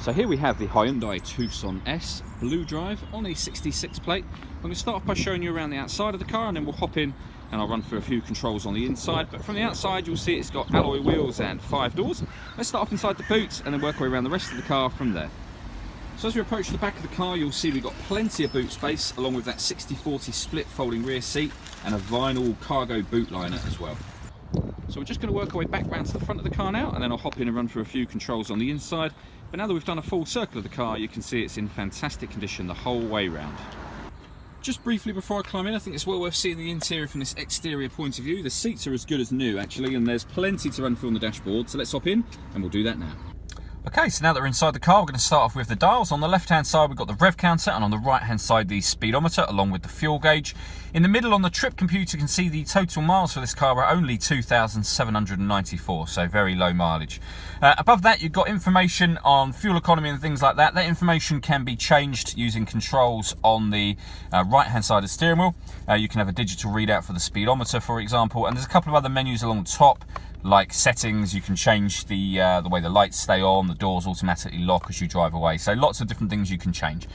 So here we have the Hyundai Tucson S Blue Drive on a 66 plate. I'm going to start off by showing you around the outside of the car, and then we'll hop in and I'll run through a few controls on the inside. But from the outside you'll see it's got alloy wheels and 5 doors. Let's start off inside the boot and then work our way around the rest of the car from there. So as we approach the back of the car, you'll see we've got plenty of boot space, along with that 60/40 split folding rear seat and a vinyl cargo boot liner as well. So we're just going to work our way back round to the front of the car now, and then I'll hop in and run through a few controls on the inside. But now that we've done a full circle of the car, you can see it's in fantastic condition the whole way round. Just briefly before I climb in, I think it's well worth seeing the interior from this exterior point of view. The seats are as good as new actually, and there's plenty to run through on the dashboard, so let's hop in and we'll do that now. Okay, so now that we're inside the car, we're going to start off with the dials. On the left-hand side, we've got the rev counter, and on the right-hand side, the speedometer, along with the fuel gauge. In the middle on the trip computer, you can see the total miles for this car are only 2,794, so very low mileage. Above that, you've got information on fuel economy and things like that. That information can be changed using controls on the right-hand side of the steering wheel. You can have a digital readout for the speedometer, for example, and there's a couple of other menus along the top, like settings. You can change the way the lights stay on, the doors automatically lock as you drive away. So lots of different things you can change.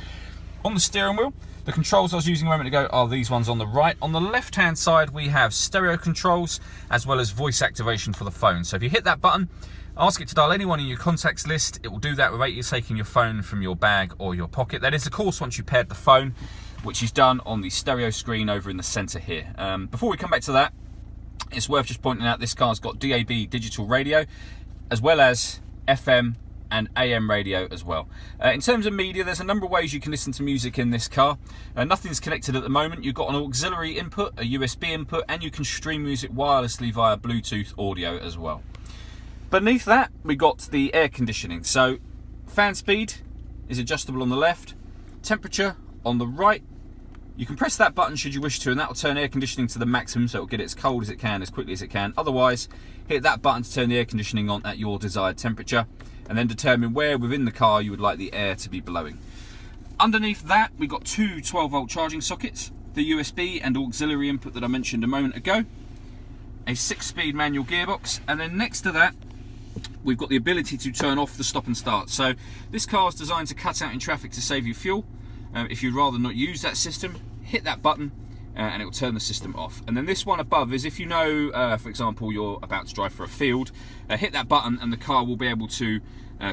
On the steering wheel, the controls I was using a moment ago are these ones on the right. On the left hand side, we have stereo controls as well as voice activation for the phone. So if you hit that button, ask it to dial anyone in your contacts list. It will do that without you taking your phone from your bag or your pocket. That is, of course, once you paired the phone, which is done on the stereo screen over in the center here. Before we come back to that, it's worth just pointing out this car's got DAB digital radio, as well as FM and AM radio as well. In terms of media, there's a number of ways you can listen to music in this car. Nothing's connected at the moment. You've got an auxiliary input, a USB input, and you can stream music wirelessly via Bluetooth audio as well. Beneath that, we got the air conditioning. So fan speed is adjustable on the left, temperature on the right. You can press that button should you wish to, and that will turn air conditioning to the maximum, so it will get it as cold as it can, as quickly as it can. Otherwise, hit that button to turn the air conditioning on at your desired temperature, and then determine where within the car you would like the air to be blowing. Underneath that, we've got two 12-volt charging sockets, the USB and auxiliary input that I mentioned a moment ago, a 6-speed manual gearbox, and then next to that, we've got the ability to turn off the stop and start. So this car is designed to cut out in traffic to save you fuel. If you'd rather not use that system, hit that button and it will turn the system off. And then this one above is if you know, for example, you're about to drive for a field, hit that button and the car will be able to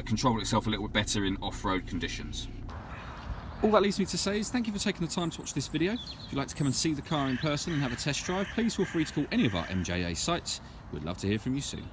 control itself a little bit better in off-road conditions. All that leaves me to say is thank you for taking the time to watch this video. If you'd like to come and see the car in person and have a test drive, please feel free to call any of our MJA sites. We'd love to hear from you soon.